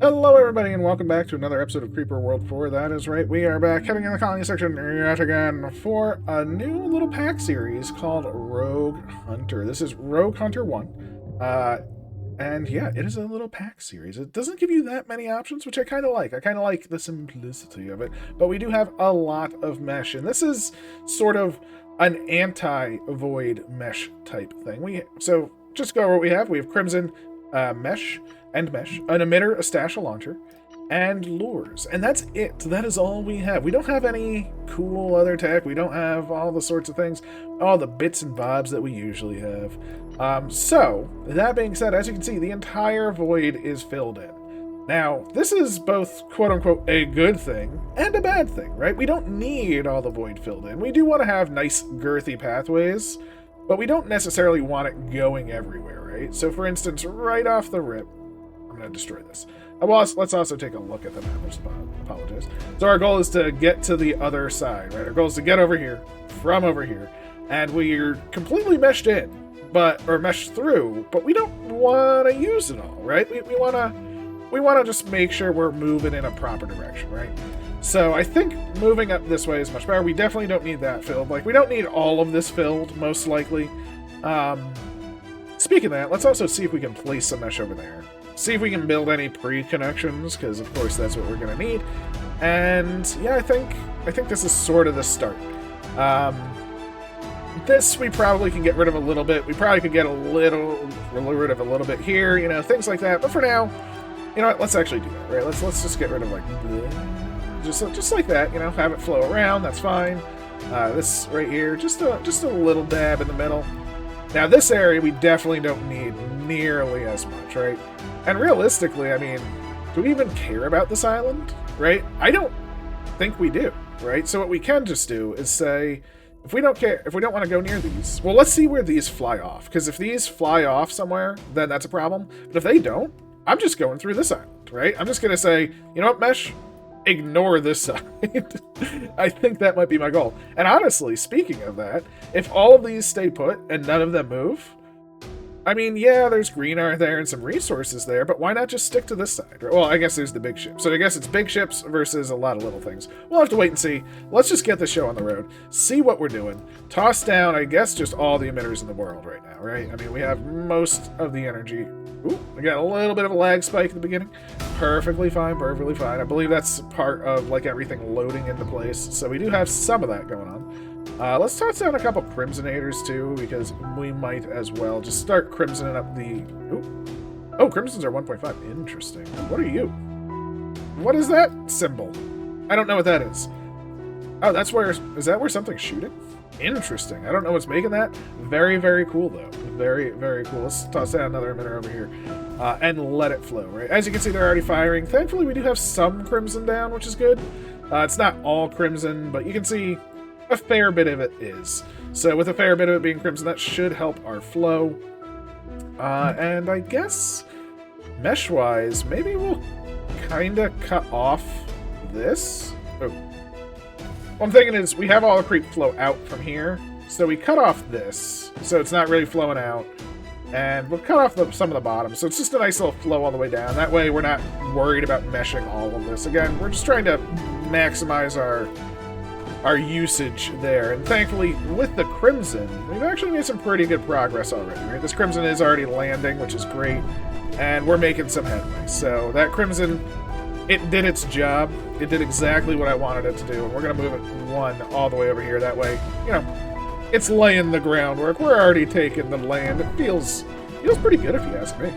Hello, everybody, and welcome back to another episode of Creeper World 4. That is right, we are back heading in the colony section yet again for a new little pack series called Rogue Hunter. This is Rogue Hunter 1. And yeah, it is a little pack series. It doesn't give you that many options, which I kind of like. I kind of like the simplicity of it, but we do have a lot of mesh, and this is sort of an anti-void mesh type thing. So just go over what we have. We have Crimson mesh, an emitter, a stash, a launcher, and lures. And that's it. That is all we have. We don't have any cool other tech. We don't have all the sorts of things, all the bits and bobs that we usually have. So, that being said, as you can see, the entire void is filled in. Now, this is both quote-unquote a good thing and a bad thing, right? We don't need all the void filled in. We do want to have nice, girthy pathways, but we don't necessarily want it going everywhere, right? So, for instance, right off the rip, I'm going to destroy this. Well, let's also take a look at the map. I apologize. So our goal is to get to the other side, right? Our goal is to get over here, from over here, and we're completely meshed in, or meshed through, but we don't want to use it all, right? We want to just make sure we're moving in a proper direction, right? So I think moving up this way is much better. We definitely don't need that filled. Like, we don't need all of this filled, most likely. Speaking of that, let's also see if we can place some mesh over there. See if we can build any pre-connections, because of course that's what we're going to need. And yeah, I think this is sort of the start. This we probably can get rid of a little bit. We probably could get rid of a little bit here, you know, things like that. But for now, you know what? Let's actually do that, right? Let's just get rid of like just like that, you know, have it flow around. That's fine. This right here, just a little dab in the middle. Now this area we definitely don't need nearly as much, right? And realistically, I mean, do we even care about this island, right? I don't think we do, right? So what we can just do is say, if we don't care, if we don't want to go near these, well, let's see where these fly off. Because if these fly off somewhere, then that's a problem. But if they don't, I'm just going through this island, right? I'm just going to say, you know what, Mesh? Ignore this side. I think that might be my goal. And honestly, speaking of that, if all of these stay put and none of them move, I mean, yeah, there's green art there and some resources there, but why not just stick to this side? Well, I guess there's the big ship. So I guess it's big ships versus a lot of little things. We'll have to wait and see. Let's just get the show on the road, see what we're doing, toss down, I guess, just all the emitters in the world right now, right? I mean, we have most of the energy. Ooh, we got a little bit of a lag spike at the beginning. Perfectly fine, perfectly fine. I believe that's part of, like, everything loading into place. So we do have some of that going on. Let's toss down a couple Crimsonators, too, because we might as well just start crimsoning up the... Ooh. Oh, Crimsons are 1.5. Interesting. What are you? What is that symbol? I don't know what that is. Oh, that's where... Is that where something's shooting? Interesting. I don't know what's making that. Very, very cool, though. Very, very cool. Let's toss down another emitter over here and let it flow, right? As you can see, they're already firing. Thankfully, we do have some Crimson down, which is good. It's not all Crimson, but you can see a fair bit of it is. So with a fair bit of it being Crimson, that should help our flow. And I guess, mesh-wise, maybe we'll kind of cut off this. Oh. What I'm thinking is we have all the creep flow out from here, so we cut off this, so it's not really flowing out. And we'll cut off some of the bottom, so it's just a nice little flow all the way down. That way we're not worried about meshing all of this. Again, we're just trying to maximize our usage there. And thankfully, with the Crimson, we've actually made some pretty good progress already, right? This Crimson is already landing, which is great, and we're making some headway. So that Crimson, it did its job. It did exactly what I wanted it to do, and we're going to move it one all the way over here. That way, you know, it's laying the groundwork. We're already taking the land. It feels pretty good, if you ask me.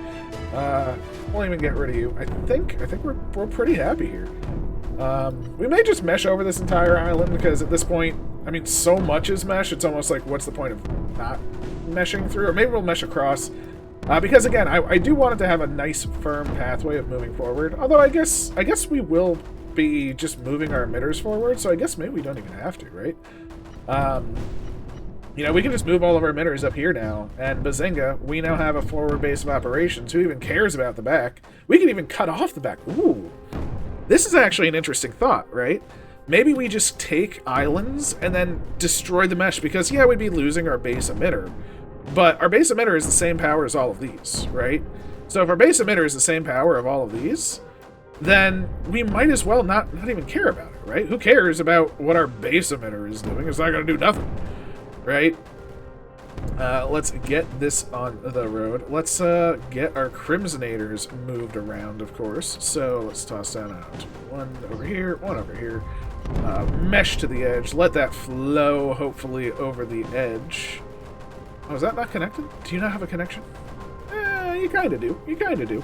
Won't even get rid of you. I think we're pretty happy here. We may just mesh over this entire island, because at this point, I mean, so much is mesh, it's almost like, what's the point of not meshing through? Or maybe we'll mesh across. Because again, I do want it to have a nice, firm pathway of moving forward. Although I guess we will be just moving our emitters forward, so I guess maybe we don't even have to, right? You know, we can just move all of our emitters up here now, and bazinga, we now have a forward base of operations. Who even cares about the back? We can even cut off the back. Ooh. This is actually an interesting thought, right? Maybe we just take islands and then destroy the mesh, because, yeah, we'd be losing our base emitter, but our base emitter is the same power as all of these, right? So if our base emitter is the same power of all of these, then we might as well not even care about it, right? Who cares about what our base emitter is doing? It's not going to do nothing, right? Let's get this on the road. Let's get our Crimsonators moved around, of course. So let's toss down one over here, one over here. Mesh to the edge. Let that flow, hopefully, over the edge. Oh, is that not connected? Do you not have a connection? You kind of do. You kind of do.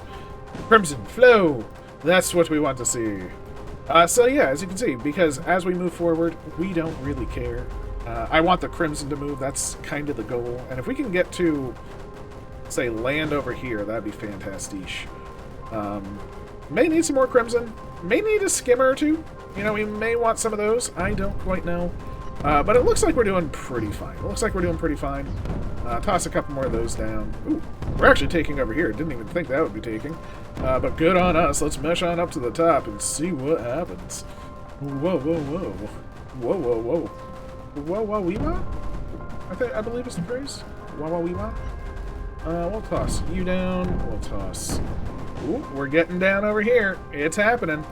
Crimson, flow! That's what we want to see. So yeah, as you can see, because as we move forward, we don't really care. I want the Crimson to move. That's kind of the goal. And if we can get to, say, land over here, that'd be fantastic. May need some more Crimson. May need a skimmer or two. You know, we may want some of those. I don't quite know. But it looks like we're doing pretty fine. It looks like we're doing pretty fine. Toss a couple more of those down. Ooh, we're actually taking over here. Didn't even think that would be taking. But good on us. Let's mesh on up to the top and see what happens. Whoa, whoa, whoa. Whoa, whoa, whoa. Whoa, whoa, wee wah? I believe is the phrase. Wah, wah, wee wah? We'll toss you down. We'll toss... Ooh, we're getting down over here. It's happening.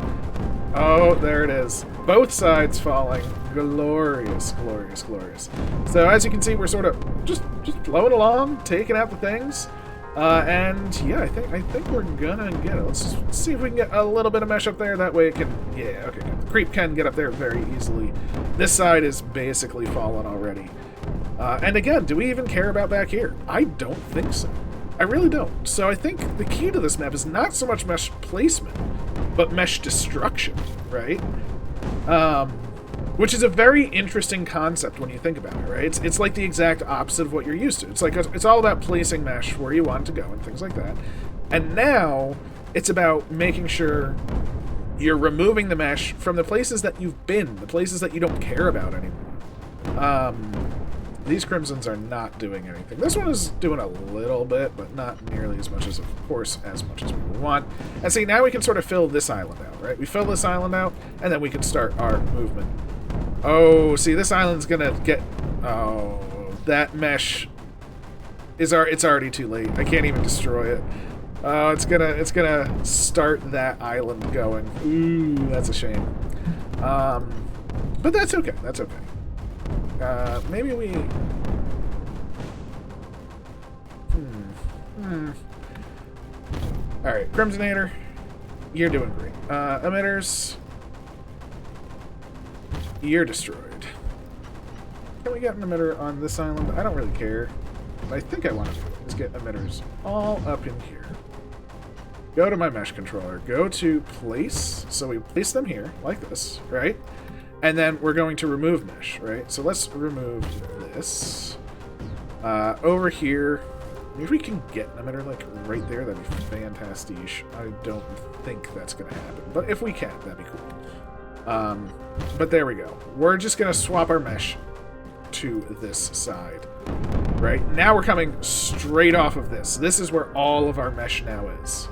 Oh, there it is. Both sides falling. Glorious, glorious, glorious. So as you can see, we're sort of just flowing along, taking out the things. And yeah, I think we're gonna get it. Let's just see if we can get a little bit of mesh up there. That way it can, yeah, okay. The creep can get up there very easily. This side is basically fallen already. And again, do we even care about back here? I don't think so. I really don't. So I think the key to this map is not so much mesh placement, but mesh destruction, right? Which is a very interesting concept when you think about it, right? It's like the exact opposite of what you're used to. It's like it's all about placing mesh where you want to go and things like that. And now it's about making sure you're removing the mesh from the places that you've been, the places that you don't care about anymore. These Crimsons are not doing anything. This one is doing a little bit, but not nearly as much as, of course, as much as we would want. And see, now we can sort of fill this island out, right? We fill this island out, and then we can start our movement. Oh, see, this island's gonna get... Oh, that mesh is... It's already too late. I can't even destroy it. Oh, it's gonna start that island going. Ooh, that's a shame. But that's okay. That's okay. Maybe we... Alright, Crimsonator, you're doing great. Emitters, you're destroyed. Can we get an emitter on this island? I don't really care. What I think I want to do is get emitters all up in here. Go to my mesh controller. Go to place. So we place them here, like this, right? And then we're going to remove mesh, right? So let's remove this. Over here, if we can get an emitter like right there, that'd be fantastic. I don't think that's going to happen, but if we can, that'd be cool. But there we go. We're just going to swap our mesh to this side, right? Now we're coming straight off of this. This is where all of our mesh now is,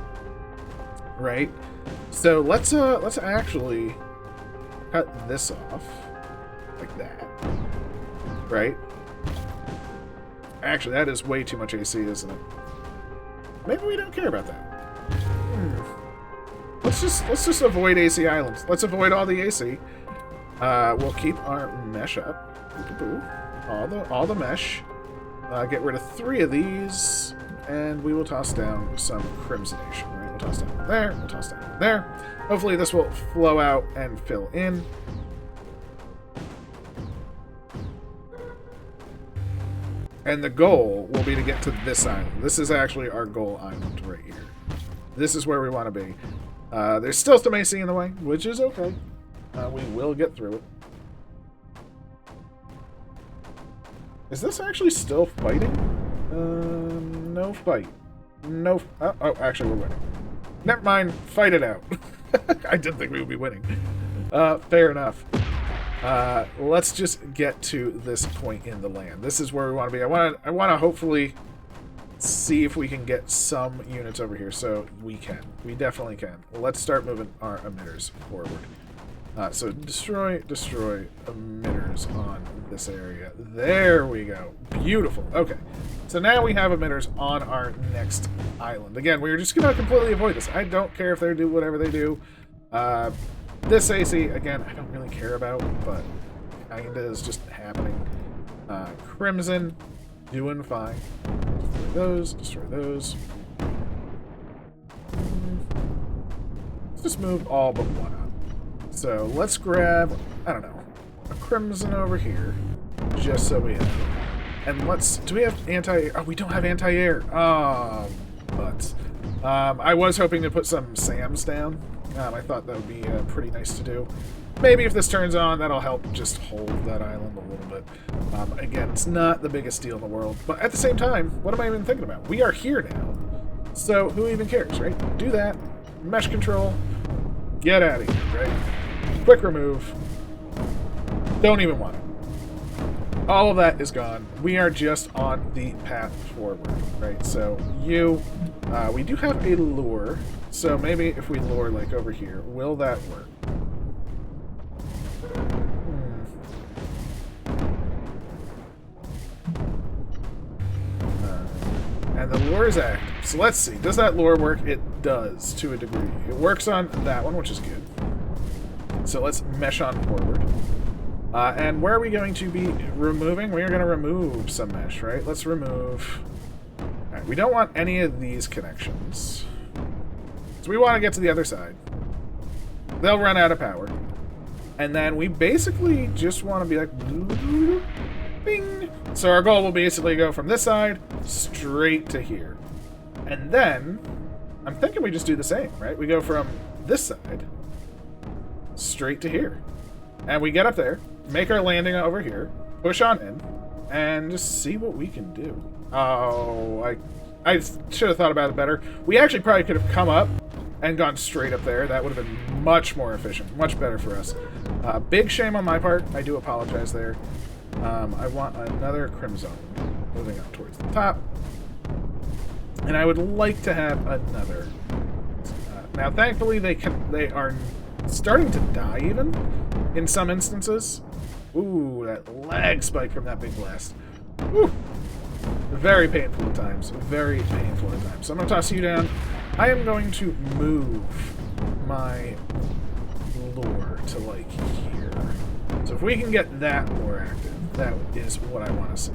right? So let's actually cut this off like that, right? Actually, that is way too much AC, isn't it? Maybe we don't care about that. Let's just avoid AC islands. Let's avoid all the AC. We'll keep our mesh up. All the mesh. Get rid of 3 of these, and we will toss down some Crimsonation. Right? We'll toss down there. We'll toss down there. Hopefully, this will flow out and fill in. And the goal will be to get to this island. This is actually our goal island right here. This is where we want to be. There's still some AC in the way, which is okay. We will get through it. Is this actually still fighting? No fight. No... oh, actually, we're winning. Never mind. Fight it out. I didn't think we would be winning. Fair enough. Let's just get to this point in the land. This is where we want to be. I want to hopefully see if we can get some units over here. So we can. We definitely can. Well, let's start moving our emitters forward. So destroy emitters on this area. There we go. Beautiful. Okay. So now we have emitters on our next island. Again, we're just going to completely avoid this. I don't care if they do whatever they do. This AC, again, I don't really care about, but kinda is just happening. Crimson, doing fine. Destroy those, destroy those. Let's just move all but one up. So let's grab, I don't know, a Crimson over here, just so we have. And let's, do we have anti, oh, we don't have anti-air. Oh, but I was hoping to put some SAMs down. I thought that would be pretty nice to do. Maybe if this turns on, that'll help just hold that island a little bit. Again, it's not the biggest deal in the world, but at the same time, what am I even thinking about? We are here now, so who even cares, right? Do that, mesh control, get out of here, right? Quick remove, don't even want it. All of that is gone. We are just on the path forward, right? So we do have a lure, so maybe if we lure like over here, will that work? And the lure is active. So let's see. Does that lure work? It does, to a degree. It works on that one, which is good. So let's mesh on forward. And where are we going to be removing? We are going to remove some mesh, right? Let's remove... Alright, we don't want any of these connections. So we want to get to the other side. They'll run out of power. And then we basically just want to be like... Bing! So our goal will basically go from this side straight to here. And then, I'm thinking we just do the same, right? We go from this side straight to here. And we get up there, make our landing over here, push on in, and just see what we can do. Oh, I should have thought about it better. We actually probably could have come up and gone straight up there. That would have been much more efficient, much better for us. Big shame on my part. I do apologize there. I want another Crimson moving up towards the top. And I would like to have another. Now, thankfully, they are starting to die even in some instances. Ooh, that lag spike from that big blast. Ooh. Very painful at times. Very painful at times. So I'm going to toss you down. I am going to move my lure to, like, here. So if we can get that lure active, that is what I want to see.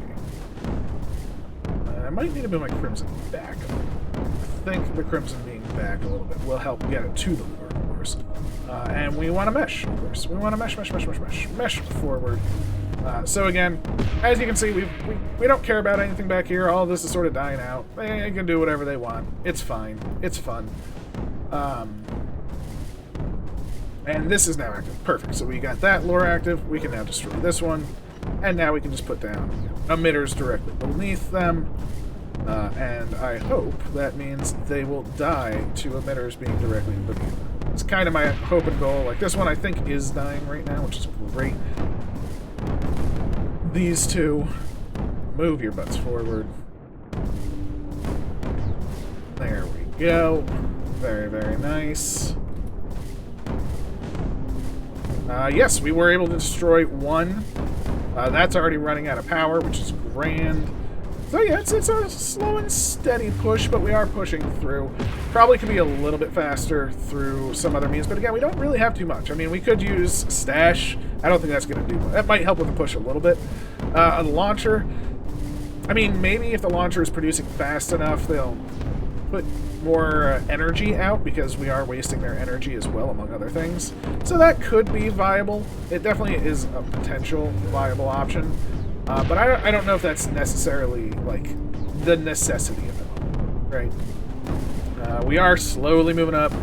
I might need to move my Crimson back a little. I think the Crimson being back a little bit will help get it to the lure, of course. And we want to mesh, of course. We want to mesh forward. So again, as you can see, we don't care about anything back here. All of this is sort of dying out. They can do whatever they want. It's fine. It's fun. And this is now active. Perfect. So we got that lure active. We can now destroy this one. And now we can just put down emitters directly beneath them. And I hope that means they will die to emitters being directly beneath them. It's kind of my hope and goal. Like, this one I think is dying right now, which is great. These two, move your butts forward. There we go. Very, very nice. Yes, we were able to destroy one. That's already running out of power, which is grand. So yeah, it's a slow and steady push, but we are pushing through. Probably could be a little bit faster through some other means, but again, we don't really have too much. I mean, we could use Stash. I don't think that's going to do much. That might help with the push a little bit. The launcher, I mean, maybe if the launcher is producing fast enough, they'll put more energy out, because we are wasting their energy as well, among other things. So that could be viable. It definitely is a potential viable option. But I don't know if that's necessarily, like, the necessity of it, right? We are slowly moving up.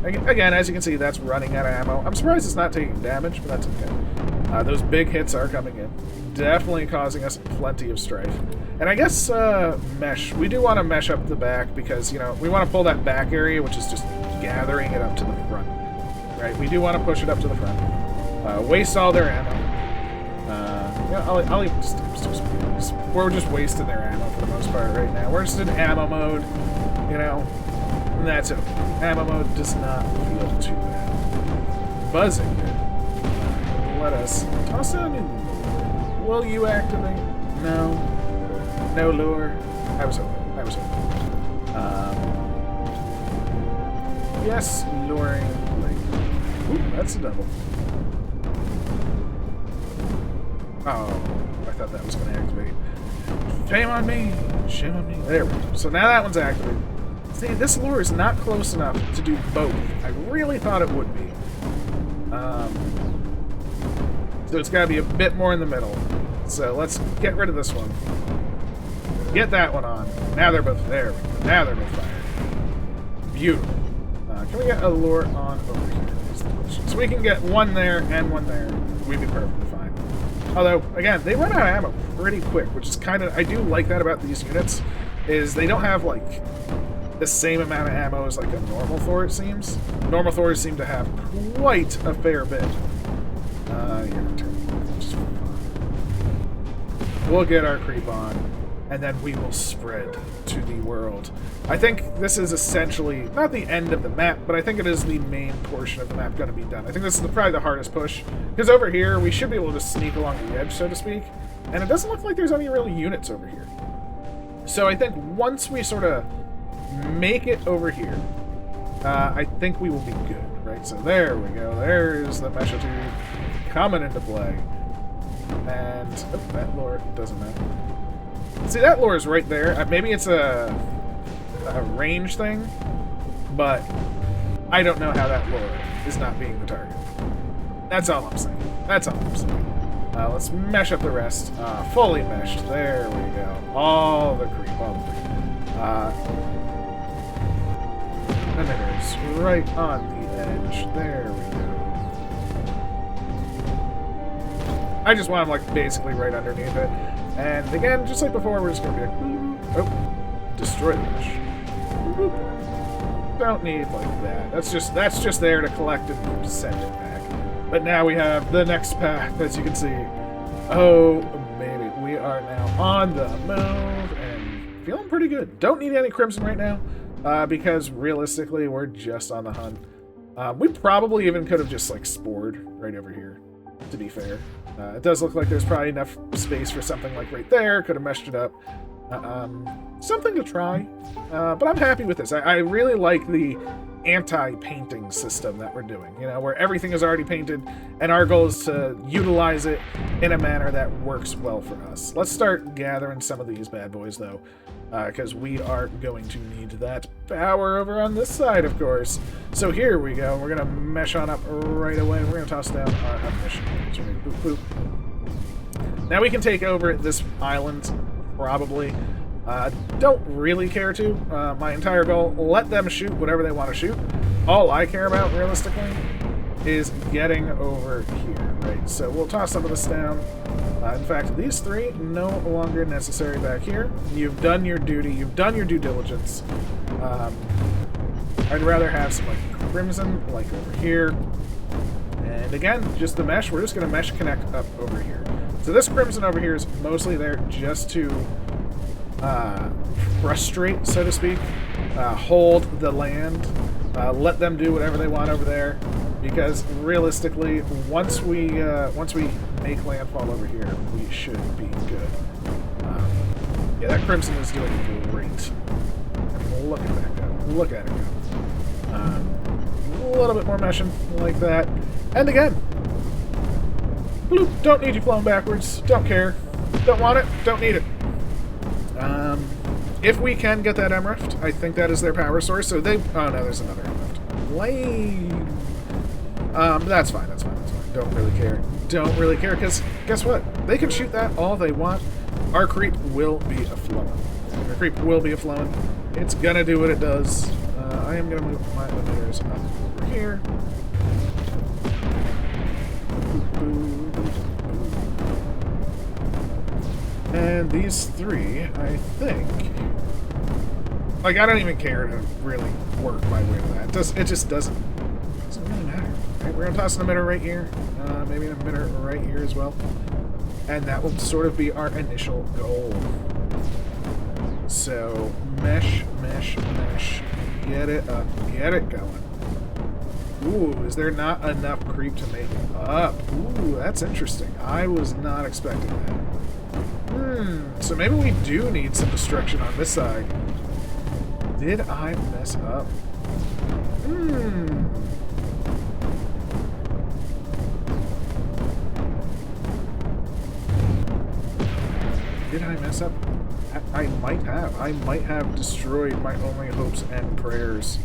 Again, as you can see, that's running out of ammo. I'm surprised it's not taking damage, but that's okay. Those big hits are coming in. Definitely causing us plenty of strife. And I guess mesh. We do want to mesh up the back because, you know, we want to pull that back area, which is just gathering it up to the front. Right? We do want to push it up to the front. Waste all their ammo. Yeah, I'll even just we're just wasting their ammo for the most part right now. We're just in ammo mode, you know, and that's it. Ammo mode does not feel too bad. Buzzing it. Let us toss down in. Will you activate? No. No lure. I was hoping. I was hoping. Yes, luring. Like, ooh, that's a double. Oh, I thought that was going to activate. Shame on me. Shame on me. There we go. So now that one's activated. See, this lure is not close enough to do both. I really thought it would be. So it's got to be a bit more in the middle. So let's get rid of this one. Get that one on. Now they're both there. Now they're both fired. Beautiful. Can we get a lure on over here? Is the question. So we can get one there and one there. We'd be perfectly fine. Although, again, they run out of ammo pretty quick, which is kind of... I do like that about these units, is they don't have, like, the same amount of ammo as, like, a normal Thor, it seems. Normal Thors seem to have quite a fair bit. We'll get our creep on, and then we will spread to the world. I think this is essentially, not the end of the map, but I think it is the main portion of the map going to be done. I think this is probably the hardest push, because over here, we should be able to sneak along the edge, so to speak, and it doesn't look like there's any real units over here. So I think once we sort of make it over here, I think we will be good, right? So there we go. There's the Mesha Tube coming into play. And, oh, that lure doesn't matter. See, that lure is right there. Maybe it's a range thing, but I don't know how that lure is not being the target. That's all I'm saying. That's all I'm saying. Let's mesh up the rest. Fully meshed. There we go. All the creep. All the creep. And then it's right on the edge. There we go. I just want them, like, basically right underneath it. And again, just like before, we're just going to be like, oh, destroy the mesh. Don't need like that. That's just there to collect and send it back. But now we have the next path, as you can see. Oh, baby, we are now on the move and feeling pretty good. Don't need any crimson right now, because realistically, we're just on the hunt. We probably even could have just, like, spored right over here, to be fair. It does look like there's probably enough space for something like right there. Could have meshed it up. Something to try. But I'm happy with this. I really like the anti-painting system that we're doing. You know, where everything is already painted, and our goal is to utilize it in a manner that works well for us. Let's start gathering some of these bad boys, though, because we are going to need that power over on this side, of course. So here we go. We're going to mesh on up right away. We're going to toss down our ammunition. So boop, boop. Now we can take over this island, probably. Don't really care to. My entire goal, let them shoot whatever they want to shoot. All I care about, realistically, is getting over here, right? So we'll toss some of this down. In fact, these three, no longer necessary back here. You've done your duty. You've done your due diligence. I'd rather have some, like, crimson, like, over here. And again, just the mesh. We're just going to mesh connect up over here. So this crimson over here is mostly there just to frustrate, so to speak, hold the land, let them do whatever they want over there, because realistically, once we make landfall over here, we should be good. Yeah, that crimson is doing great. I mean, look at that go. Look at it go. A little bit more meshing like that, and again, bloop, don't need you flown backwards. Don't care. Don't want it. Don't need it. If we can get that Emrift, I think that is their power source. So they... Oh, no, there's another Emrift. Lame. That's fine, that's fine, that's fine. Don't really care. Don't really care, because guess what? They can shoot that all they want. Our creep will be a-flowing. Our creep will be a-flowing. It's gonna do what it does. I am gonna move my emitters up over here. And these three, I think... Like, I don't even care to really work my way to that. It just doesn't really matter. Right, we're going to toss an emitter right here. Maybe an emitter right here as well. And that will sort of be our initial goal. So, mesh, mesh, mesh. Get it up. Get it going. Ooh, is there not enough creep to make it up? Ooh, that's interesting. I was not expecting that. So maybe we do need some destruction on this side. Did I mess up? Did I mess up? I might have. I might have destroyed my only hopes and prayers.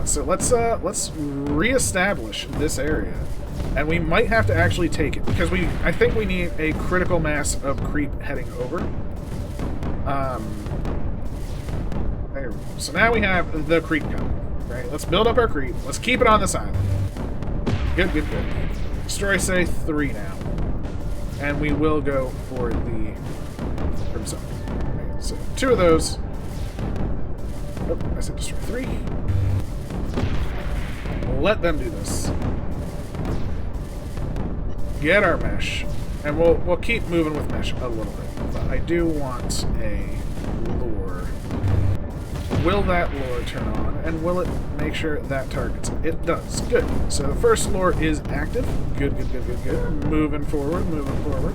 So let's reestablish this area, and we might have to actually take it because I think we need a critical mass of creep heading over. There we go. So now we have the creep coming. Right? Let's build up our creep. Let's keep it on this island. Good, good, good. Destroy, say 3 now, and we will go for the crimson. Right, so 2 of those. Oh, I said destroy 3. Let them do this. Get our mesh, and we'll keep moving with mesh a little bit. But I do want a lure. Will that lure turn on, and will it make sure that targets it? It does. Good. So the first lure is active. Good, good, good, good, good. Moving forward, moving forward.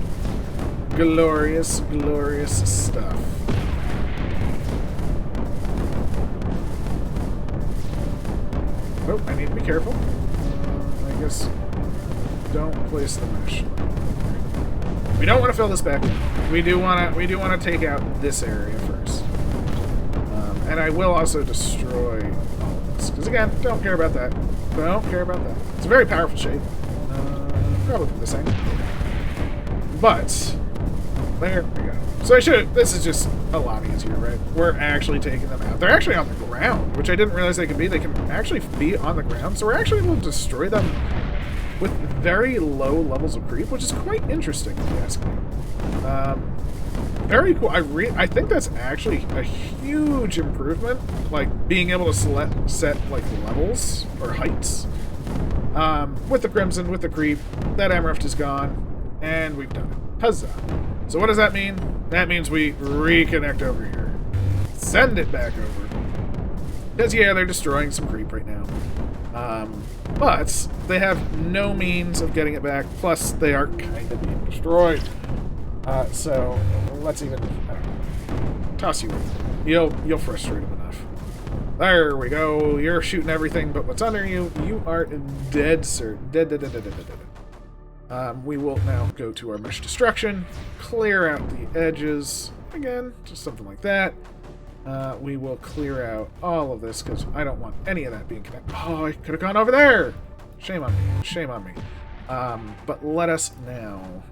Glorious, glorious stuff. Oh, I need to be careful. I guess don't place the mesh. We don't want to fill this back in. We do want to take out this area first. And I will also destroy all of this. Because again, don't care about that. Don't care about that. It's a very powerful shape. Probably the same. But there we go. So this is just a lot easier, right? We're actually taking them out. They're actually on the ground, which I didn't realize they could be. They can actually be on the ground, so we're actually able to destroy them with very low levels of creep, which is quite interesting, if you ask me. Very cool. I think that's actually a huge improvement, like being able to set like levels or heights. With the Crimson, with the creep, that Emerald is gone, and we've done it. Huzzah. So what does that mean? That means we reconnect over here. Send it back over. Because, yeah, they're destroying some creep right now. But they have no means of getting it back. Plus, they are kind of being destroyed. So let's even toss you in. You'll frustrate them enough. There we go. You're shooting everything, but what's under you? You are dead, sir. Dead, dead, dead, dead, dead, dead. We will now go to our mesh destruction, clear out the edges, again, just something like that. We will clear out all of this, because I don't want any of that being connected. Oh, I could have gone over there! Shame on me, shame on me. But let us now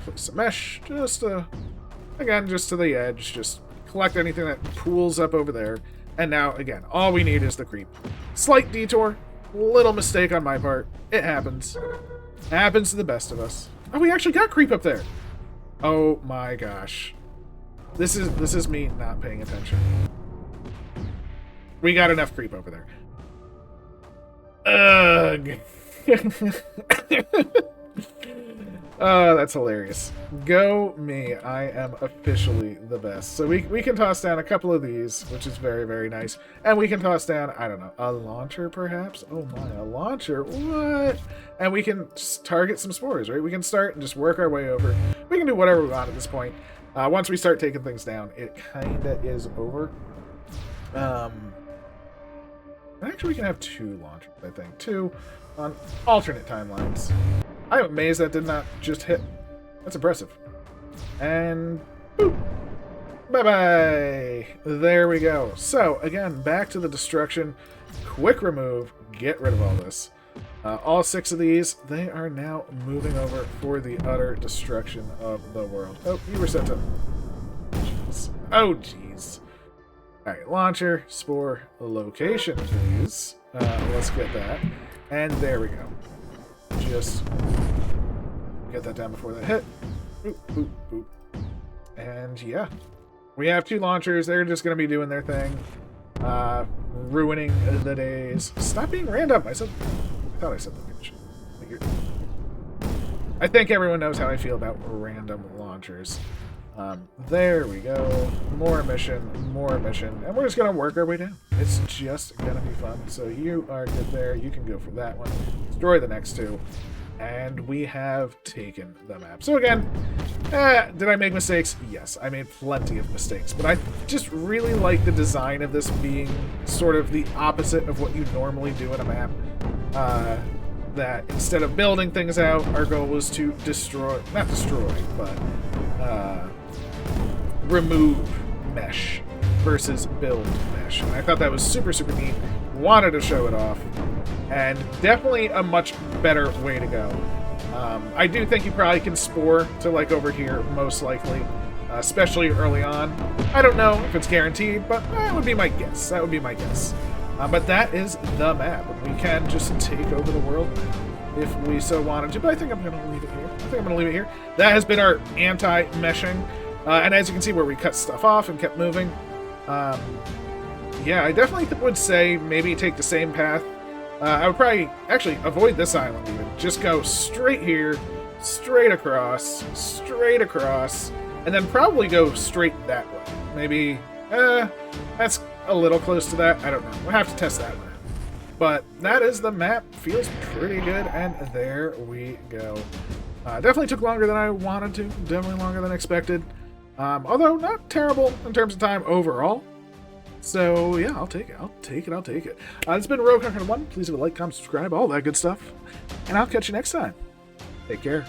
place some mesh, just again, just to the edge, just collect anything that pools up over there. And now, again, all we need is the creep. Slight detour, little mistake on my part. It happens. Happens to the best of us. Oh, we actually got creep up there. Oh my gosh. This is me not paying attention. We got enough creep over there. Ugh. Oh, that's hilarious. Go me. I am officially the best. So we can toss down a couple of these, which is very, very nice. And we can toss down, I don't know, a launcher perhaps? Oh my, a launcher? What? And we can just target some spores, right? We can start and just work our way over. We can do whatever we want at this point. Once we start taking things down, it kind of is over. Actually, we can have 2 launchers, I think. 2 on alternate timelines. I'm amazed that did not just hit. That's impressive. And boop. Bye-bye. There we go. So, again, back to the destruction. Quick remove. Get rid of all this. All 6 of these, they are now moving over for the utter destruction of the world. Oh, you were sent to... Jeez. Oh, jeez. Alright, launcher, spore, location, please. Let's get that. And there we go. Just get that down before that hit. Boop, boop, boop. And yeah, we have 2 launchers. They're just going to be doing their thing. Ruining the days. Stop being random. I thought I said that. I think everyone knows how I feel about random launchers. There we go. More mission, and we're just gonna work our way down. It's just gonna be fun. So you are good there. You can go for that one. Destroy the next 2. And we have taken the map. So again, did I make mistakes? Yes, I made plenty of mistakes. But I just really like the design of this being sort of the opposite of what you normally do in a map. That instead of building things out, our goal was to not destroy, but remove mesh versus build mesh. And I thought that was super, super neat. Wanted to show it off. And definitely a much better way to go. I do think you probably can spore to like over here, most likely, especially early on. I don't know if it's guaranteed, but that would be my guess. That would be my guess. But that is the map. We can just take over the world if we so wanted to, but I think I'm going to leave it here. That has been our anti-meshing. And as you can see where we cut stuff off and kept moving, yeah, I definitely would say maybe take the same path. I would probably actually avoid this island even. Just go straight here, straight across, and then probably go straight that way. Maybe, that's a little close to that. I don't know. We'll have to test that one out. But that is the map. Feels pretty good, and there we go. Definitely took longer than I wanted to. Definitely longer than expected. Although not terrible in terms of time overall. So yeah, I'll take it. It's been Rogue Conquer 1. Please leave a like, comment, subscribe, all that good stuff. And I'll catch you next time. Take care.